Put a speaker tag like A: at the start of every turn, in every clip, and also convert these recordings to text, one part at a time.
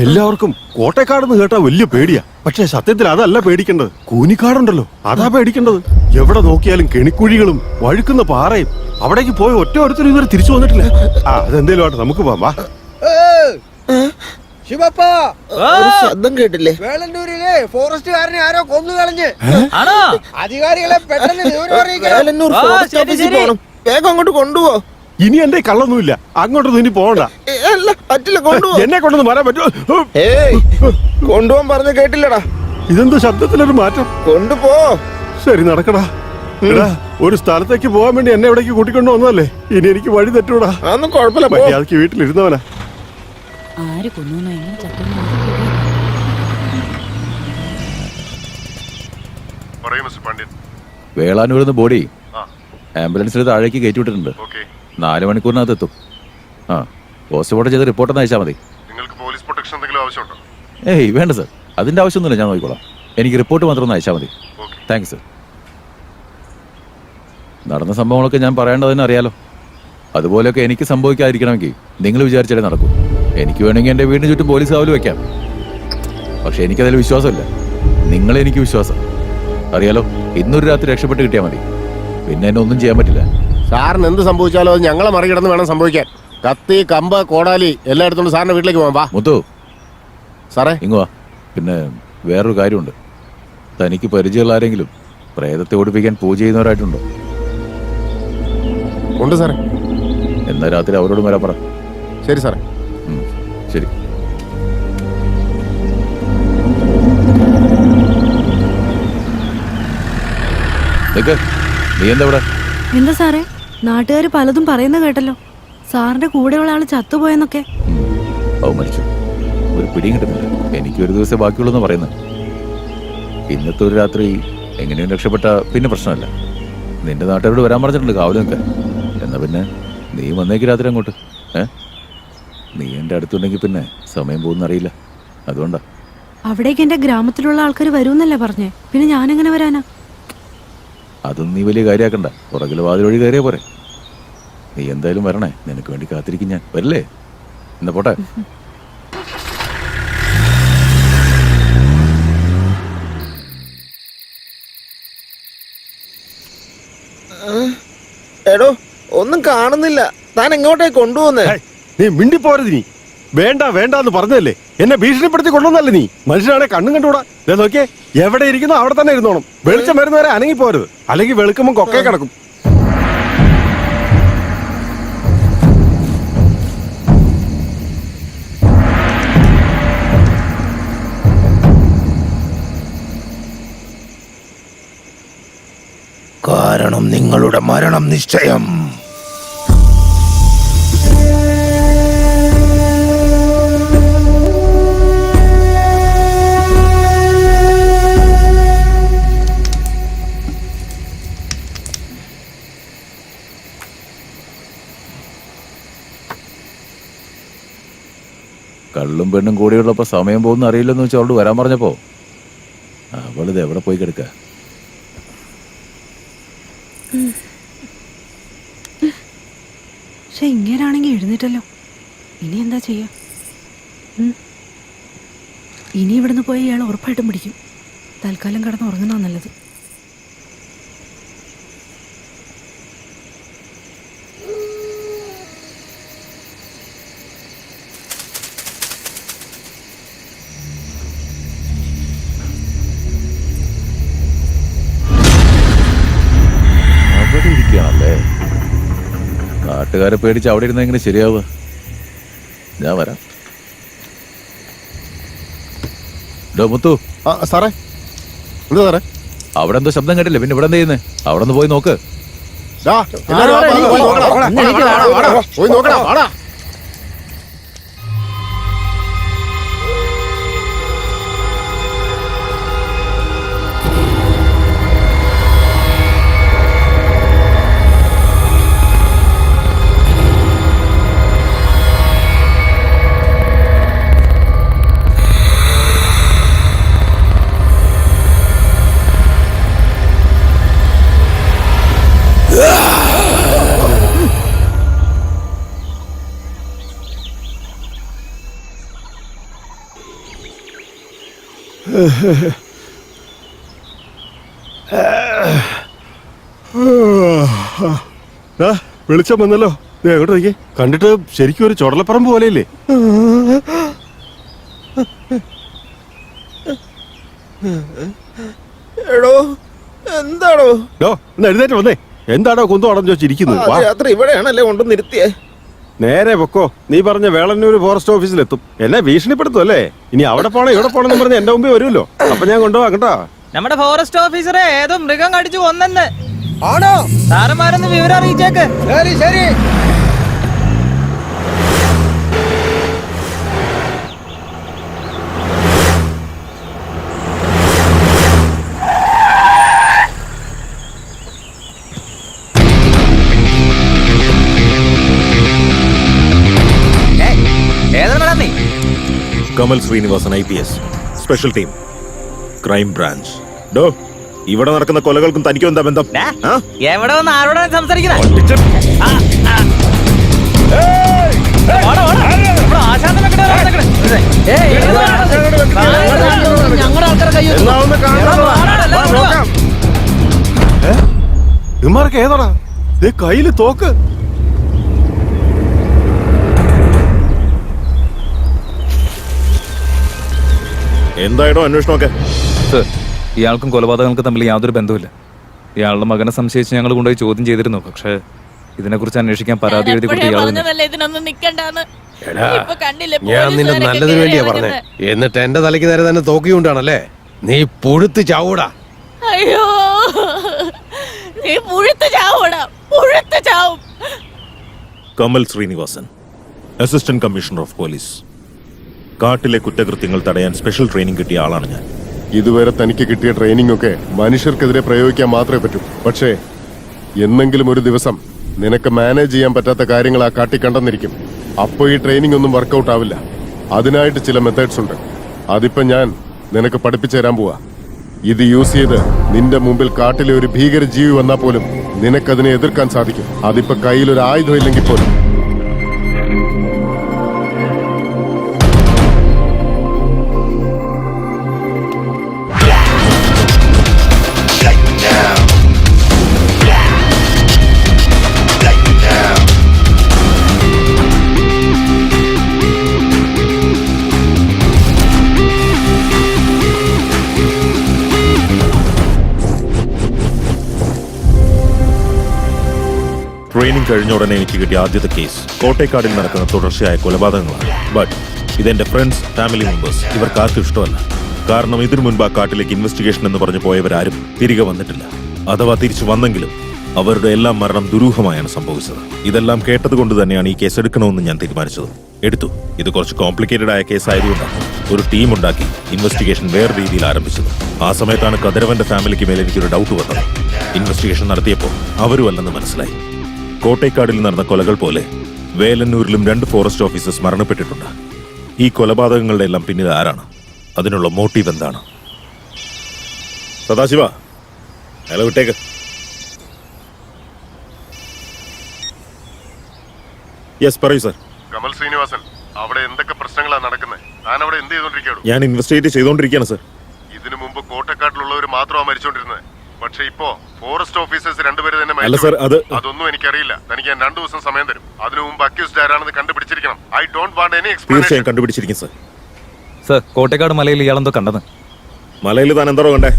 A: എല്ലാവർക്കും കോട്ടയക്കാടെന്ന് കേട്ടാ വലിയ പേടിയാ. പക്ഷെ സത്യത്തിൽ അതല്ല പേടിക്കേണ്ടത്. കൂനിക്കാടുണ്ടല്ലോ, അതാ പേടിക്കേണ്ടത്. എവിടെ നോക്കിയാലും കെണിക്കുഴികളും വഴുക്കുന്ന പാറയും. അവിടേക്ക് പോയി ഒറ്റ ഒരുത്തരും ഇതുവരെ തിരിച്ചു വന്നിട്ടില്ല. അതെന്തേലും ആട്ടെ, നമുക്ക് പോവാം. വാ.
B: ശബ്ദം കേട്ടില്ലേ?
C: വേളന്നൂരിലെ ഫോറസ്റ്റുകാരനെ ആരോ കൊന്നു കളഞ്ഞ്. അധികാരികളെ പെട്ടെന്ന്
B: വേഗം അങ്ങോട്ട് കൊണ്ടുപോ.
A: ഇനി എന്റെ കള്ളൊന്നുമില്ല, അങ്ങോട്ടൊന്നും ഇനി പോകണ്ട.
B: പറ്റില്ല, കൊണ്ടുപോ.
A: എന്നെ കൊണ്ടൊന്നും വരാൻ പറ്റുമോ?
B: കൊണ്ടുപോകാൻ പറഞ്ഞ കേട്ടില്ലടാ.
A: ഇതെന്ത് ശബ്ദത്തിലൊരു മാറ്റം?
B: കൊണ്ടുപോ.
A: ശരി, നടക്കടാ. എടാ, ഒരു സ്ഥലത്തേക്ക് പോകാൻ വേണ്ടി എന്നെ എവിടേക്ക് കൂട്ടിക്കൊണ്ടു വന്നതല്ലേ, ഇനി എനിക്ക് വഴി തെറ്റൂടാ.
B: അതൊന്നും കുഴപ്പമില്ല,
A: മര്യാദക്ക് വീട്ടിലിരുന്നവനാ.
D: ആര് കൊന്നു എങ്ങനെ ചത്തു?
E: വേളാനൂരിന്ന് ബോഡി ആംബുലൻസിൽ താഴേക്ക് കയറ്റി വിട്ടിട്ടുണ്ട്. 4 മണിക്കൂറിനകത്ത് എത്തും. പോസ്റ്റ്മോർട്ടം ചെയ്ത് റിപ്പോർട്ടൊന്ന് അയച്ചാൽ മതി.
F: നിങ്ങൾക്ക് പോലീസ് പ്രൊട്ടക്ഷൻ എന്തെങ്കിലും ആവശ്യമുണ്ടോ?
E: ഏയ് വേണ്ട സർ, അതിന്റെ ആവശ്യമൊന്നുമില്ല, ഞാൻ നോക്കിക്കോളാം. എനിക്ക് റിപ്പോർട്ട് മാത്രം ഒന്ന് അയച്ചാൽ മതി. Thanks sir. നടന്ന സംഭവങ്ങളൊക്കെ ഞാൻ പറയേണ്ടതെന്ന് അറിയാലോ. അതുപോലെയൊക്കെ എനിക്ക് സംഭവിക്കാതിരിക്കണമെങ്കിൽ നിങ്ങൾ വിചാരിച്ചാലേ നടക്കൂ. എനിക്ക് വേണമെങ്കിൽ എൻ്റെ വീടിന് ചുറ്റും പോലീസ് കാവൽ വെക്കാം. പക്ഷെ എനിക്കതിൽ വിശ്വാസമില്ല. നിങ്ങളെനിക്ക് വിശ്വാസം അറിയാലോ. ഇന്നൊരു രാത്രി രക്ഷപ്പെട്ട് കിട്ടിയാൽ മതി, പിന്നെ എന്നെ ഒന്നും ചെയ്യാൻ പറ്റില്ല.
F: സാറിന് എന്ത് സംഭവിച്ചാലോ അത് ഞങ്ങളെ മറികടന്ന് വേണം സംഭവിക്കാൻ. കത്തി, കമ്പ്, കോടാലി എല്ലാം എടുത്തോണ്ട് സാറിന്റെ വീട്ടിലേക്ക് പോകാം. വാ
E: മുത്തു.
F: സാറേ
E: ഇങ്ങുവാ. പിന്നെ വേറൊരു കാര്യമുണ്ട്. തനിക്ക് പരിചയമുള്ള ആരെങ്കിലും പ്രേതത്തെ ഓടിപ്പിക്കാൻ പൂജ ചെയ്യുന്നവരായിട്ടുണ്ടോ?
F: ഉണ്ട് സാറേ.
E: എന്നാ രാത്രി അവരോട് വരാൻ പറ.
F: ശരി സാറേ.
E: ശരി. നീ എന്താ ഇവിടെ?
D: എന്താ സാറേ, നാട്ടുകാർ പലതും പറയുന്ന കേട്ടല്ലോ. സാറിന്റെ കൂടെയുള്ള ആള് ചത്തുപോയെന്നൊക്കെ.
E: അവ മരിച്ചു. ഒരു പിടിയും കിട്ടുന്നില്ല. എനിക്ക് ഒരു ദിവസം ബാക്കിയുള്ളൂ പറയുന്നത്. ഇന്നത്തെ ഒരു രാത്രി എങ്ങനെയും രക്ഷപ്പെട്ട പിന്നെ പ്രശ്നമല്ല. നിന്റെ നാട്ടുകാരോട് വരാൻ പറഞ്ഞിട്ടുണ്ട് കാവല് നിൽക്കാൻ. എന്നാ പിന്നെ നീ വന്നേക്ക് രാത്രി അങ്ങോട്ട്. നീ എൻ്റെ അടുത്തുണ്ടെങ്കിൽ പിന്നെ സമയം പോകുന്നറിയില്ല. അതുകൊണ്ടാ.
D: അവിടേക്ക് എന്റെ ഗ്രാമത്തിലുള്ള ആൾക്കാർ വരുമെന്നല്ലേ പറഞ്ഞേ, പിന്നെ ഞാനെങ്ങനെ വരാനാ?
E: അതൊന്നും നീ വലിയ കാര്യമാക്കണ്ട. പുറകിൽ വാതിൽ വഴി കയറിയാ പോരെ. നീ എന്തായാലും വരണേ, നിനക്ക് വേണ്ടി കാത്തിരിക്കും ഞാൻ. വരില്ലേ? എന്നാ പോട്ടെ.
B: എടോ, ഒന്നും കാണുന്നില്ല. താൻ എങ്ങോട്ടേ കൊണ്ടുപോകുന്നേ?
A: നീ മിണ്ടിപ്പോരുത്. നീ വേണ്ട വേണ്ടെന്ന് പറഞ്ഞതല്ലേ, എന്നെ ഭീഷണിപ്പെടുത്തി കൊണ്ടുവന്നല്ലേ നീ. മനുഷ്യനാണെ കണ്ണും കണ്ടുകൂടാ. നോക്കിയേ, എവിടെ ഇരിക്കുന്നോ അവിടെ തന്നെ ഇരുന്നോണം. വെളിച്ചം വരുന്നവരെ അനങ്ങിപ്പോരുത്, അല്ലെങ്കിൽ വെളുക്കുമ്പോ കൊക്കേ കിടക്കും.
B: കാരണം നിങ്ങളുടെ മരണം നിശ്ചയം.
E: കള്ളും പെണ്ണും കൂടിയുള്ളപ്പോ സമയം പോകുന്ന അറിയില്ലെന്ന് വെച്ചാൽ അവളോട് വരാൻ പറഞ്ഞപ്പോ അവളിത് എവിടെ പോയി കിടക്ക?
D: പക്ഷെ ഇങ്ങനാണെങ്കിൽ എഴുന്നേറ്റല്ലോ. ഇനി എന്താ ചെയ്യാ? ഇനി ഇവിടുന്ന് പോയി ഇയാൾ ഉറപ്പായിട്ടും പിടിക്കും. തൽക്കാലം കിടന്ന് ഉറങ്ങുന്ന നല്ലത്.
E: അവിടെ ഇരിക്കുകയാണല്ലേ. നാട്ടുകാരെ പേടിച്ച് അവിടെ ഇരുന്ന എങ്ങനെ ശരിയാവുക? ഞാൻ വരാം. മുത്തു.
F: സാറേ, എന്താ സാറേ?
E: അവിടെ എന്തോ ശബ്ദം കേട്ടില്ലേ? പിന്നെ ഇവിടെ എന്താ ചെയ്യുന്നേ? അവിടെ ഒന്ന് പോയി നോക്ക്.
F: പോയി നോക്കടാ, വാടാ.
A: വെളിച്ചം വന്നല്ലോ. എങ്ങോട്ട് നോക്കി? കണ്ടിട്ട് ശരിക്കും ഒരു ചുടലപ്പറമ്പ് പോലെയില്ലേ?
B: എടോ എന്താടോ
A: ഒന്ന് എഴുന്നേറ്റ് വന്നേ. എന്താടോ കുന്തം അടഞ്ഞു വെച്ചിരിക്കുന്നത്? വാ.
B: രാത്രി ഇവിടെയാണല്ലേ കൊണ്ടുവന്നിരുത്തിയേ.
A: നേരെ പൊക്കോ. നീ പറഞ്ഞ വേളന്നൂർ ഫോറസ്റ്റ് ഓഫീസിലെത്തും. എന്നെ ഭീഷണിപ്പെടുത്തും അല്ലേ? ഇനി അവിടെ പോണേ ഇവിടെ പോണെന്ന് പറഞ്ഞ് എന്റെ മുമ്പിൽ വരുമല്ലോ. അപ്പൊ ഞാൻ കൊണ്ടുപോവാ കേട്ടോ.
G: നമ്മുടെ ഫോറസ്റ്റ് ഓഫീസറെ ഏതോ മൃഗം കടിച്ചു കൊന്നെന്ന്.
C: ആണോ?
G: സാറന്മാരൊന്ന് വിവരം അറിയിച്ചേക്ക്.
C: ശരി ശരി.
H: Kamal Srinivasan IPS special team crime branch. ഡോ, ഇവിടെ നടക്കുന്ന കൊലകൾക്കും തനിക്കും എന്താ ബന്ധം?
G: എവിടെ വന്ന് ആരോടാണ് സംസാരിക്കുന്നത്? ഞങ്ങളുടെ ആൾക്കാരെ
A: ഇമാർക്ക് ഏതാടാ കയ്യില് തോക്ക്?
H: എന്തായിടോ അന്വേഷണമൊക്കെ?
E: സർ, ഇയാൾക്കും കൊലപാതകങ്ങൾക്ക് തമ്മിൽ യാതൊരു ബന്ധവുമില്ല. ഇയാളുടെ മകനെ സംശയിച്ച് ഞങ്ങൾ കൊണ്ടുപോയി ചോദ്യം ചെയ്തിരുന്നു. പക്ഷേ ഇതിനെക്കുറിച്ച് അന്വേഷിക്കാൻ പരാതി എഴുതി കൊടുത്ത ഇയാൾ തന്നെ.
F: ഞാൻ നിന്റെ നല്ലതിന് വേണ്ടിയാ പറഞ്ഞേ. എന്നിട്ട് എന്റെ തലയ്ക്ക് നേരെ തന്നെ തോക്കിയുണ്ടാണല്ലേ? നീ പുഴുത്ത് ചാവൂടാ.
I: അയ്യോ, നീ പുഴുത്ത് ചാവൂടാ, പുഴുത്ത് ചാവും.
H: Kamal Srinivasan, assistant commissioner of police. കാട്ടിലെ കുറ്റകൃത്യങ്ങൾ തടയാൻ സ്പെഷ്യൽ ട്രെയിനിങ് കിട്ടിയ ആളാണ് ഞാൻ.
F: ഇതുവരെ തനിക്ക് കിട്ടിയ ട്രെയിനിങ് ഒക്കെ മനുഷ്യർക്കെതിരെ പ്രയോഗിക്കാൻ മാത്രമേ പറ്റൂ. പക്ഷേ എന്നെങ്കിലും ഒരു ദിവസം നിനക്ക് മാനേജ് ചെയ്യാൻ പറ്റാത്ത കാര്യങ്ങൾ ആ കാട്ടി കണ്ടെന്നിരിക്കും. അപ്പോൾ ഈ ട്രെയിനിങ് ഒന്നും വർക്കൗട്ട് ആവില്ല. അതിനായിട്ട് ചില മെത്തേഡ്സ് ഉണ്ട്. അതിപ്പോ ഞാൻ നിനക്ക് പഠിപ്പിച്ചു തരാൻ പോവാ. ഇത് യൂസ് ചെയ്ത് നിന്റെ മുമ്പിൽ കാട്ടിലെ ഒരു ഭീകര ജീവി വന്നാൽ പോലും നിനക്കതിനെ എതിർക്കാൻ സാധിക്കും. അതിപ്പോ കയ്യിലൊരു ആയുധം ഇല്ലെങ്കിൽ പോലും.
H: ട്രെയിനിങ് കഴിഞ്ഞ ഉടനെ എനിക്ക് കിട്ടിയ ആദ്യത്തെ കേസ് കോട്ടേക്കാടിൽ നടക്കുന്ന തുടർച്ചയായ കൊലപാതകങ്ങളാണ്. ബട്ട് ഇതെന്റെ ഫ്രണ്ട്സ്, ഫാമിലി മെമ്പേഴ്സ് ഇവർക്ക് ആർക്കും ഇഷ്ടമല്ല. കാരണം ഇതിനു മുൻപ് ആ കാട്ടിലേക്ക് ഇൻവെസ്റ്റിഗേഷൻ എന്ന് പറഞ്ഞു പോയവരാരും തിരികെ വന്നിട്ടില്ല. അഥവാ തിരിച്ചു വന്നെങ്കിലും അവരുടെ എല്ലാം മരണം ദുരൂഹമായാണ് സംഭവിച്ചത്. ഇതെല്ലാം കേട്ടതുകൊണ്ട് തന്നെയാണ് ഈ കേസ് എടുക്കണമെന്ന് ഞാൻ തീരുമാനിച്ചത്. എടുത്തു. ഇത് കുറച്ച് കോംപ്ലിക്കേറ്റഡ് ആയ കേസ് ആയതുകൊണ്ടാണ് ഒരു ടീം ഉണ്ടാക്കി ഇൻവെസ്റ്റിഗേഷൻ വേറെ രീതിയിൽ ആരംഭിച്ചത്. ആ സമയത്താണ് കതിരവന്റെ ഫാമിലിക്ക് മേലെ എനിക്കൊരു ഡൗട്ട് വന്നത്. ഇൻവെസ്റ്റിഗേഷൻ നടത്തിയപ്പോൾ അവരും അല്ലെന്ന് മനസ്സിലായി. കോട്ടേക്കാടിൽ നടന്ന കൊലകൾ പോലെ വേലന്നൂരിലും 2 ഫോറസ്റ്റ് ഓഫീസേഴ്സ് മരണപ്പെട്ടിട്ടുണ്ട്. ഈ കൊലപാതകങ്ങളുടെ എല്ലാം പിന്നിൽ ആരാണ്? അതിനുള്ള മോട്ടീവ് എന്താണ്? സദാശിവ, അയാളെ വിട്ടേക്ക്. യെസ്, പറയൂ സർ.
F: കമൽ ശ്രീനിവാസൻ, അവിടെ എന്തൊക്കെ പ്രശ്നങ്ങളാണ് നടക്കുന്നത്? ഞാൻ അവിടെ എന്ത് ചെയ്തോണ്ടിരിക്കുകയാണ്?
H: ഞാൻ ഇൻവെസ്റ്റിഗേറ്റ് ചെയ്തുകൊണ്ടിരിക്കുകയാണ് സർ.
F: ഇതിനു മുമ്പ് കോട്ടക്കാട്ടിലുള്ളവർ മാത്രമാണ് മരിച്ചോണ്ടിരുന്നത്. പക്ഷെ ഇപ്പോ ഫോറസ്റ്റ് ഓഫീസേഴ്സ് 2 പേര് തന്നെ
H: അല്ല സർ,
F: അതൊന്നും എനിക്കറിയില്ല. തനിക്ക് ഞാൻ 2 ദിവസം സമയം തരും. അതിനു മുമ്പ് അക്യൂസ്ഡ് ആരാണെന്ന് കണ്ടുപിടിച്ചിരിക്കണം. I don't want any explanation.
H: തീർച്ചയായും കണ്ടുപിടിച്ചിരിക്കും സർ.
E: സർ, കോട്ടേക്കാട് മലയിൽ ഇയാളെന്തോ കണ്ടത്.
H: മലയിൽ താൻ എന്തോ കണ്ടേ?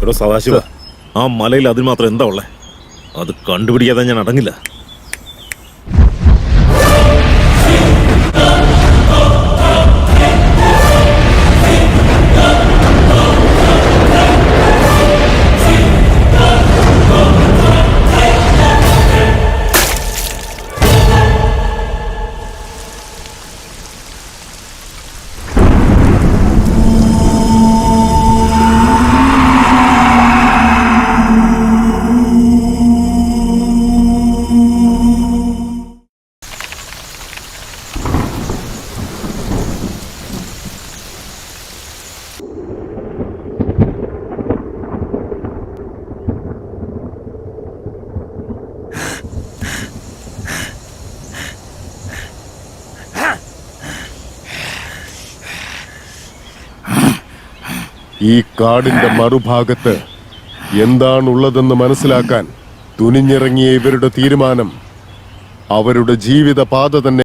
H: എടോ സദാശിവ, ആ മലയിൽ അതിന് മാത്രം എന്താ ഉള്ളേ? അത് കണ്ടുപിടിക്കാതെ ഞാൻ അടങ്ങില്ല.
F: ഈ കാടിന്റെ മറുഭാഗത്ത് എന്താണുള്ളതെന്ന് മനസ്സിലാക്കാൻ തുനിഞ്ഞിറങ്ങിയ ഇവരുടെ തീരുമാനം അവരുടെ ജീവിതപാത തന്നെ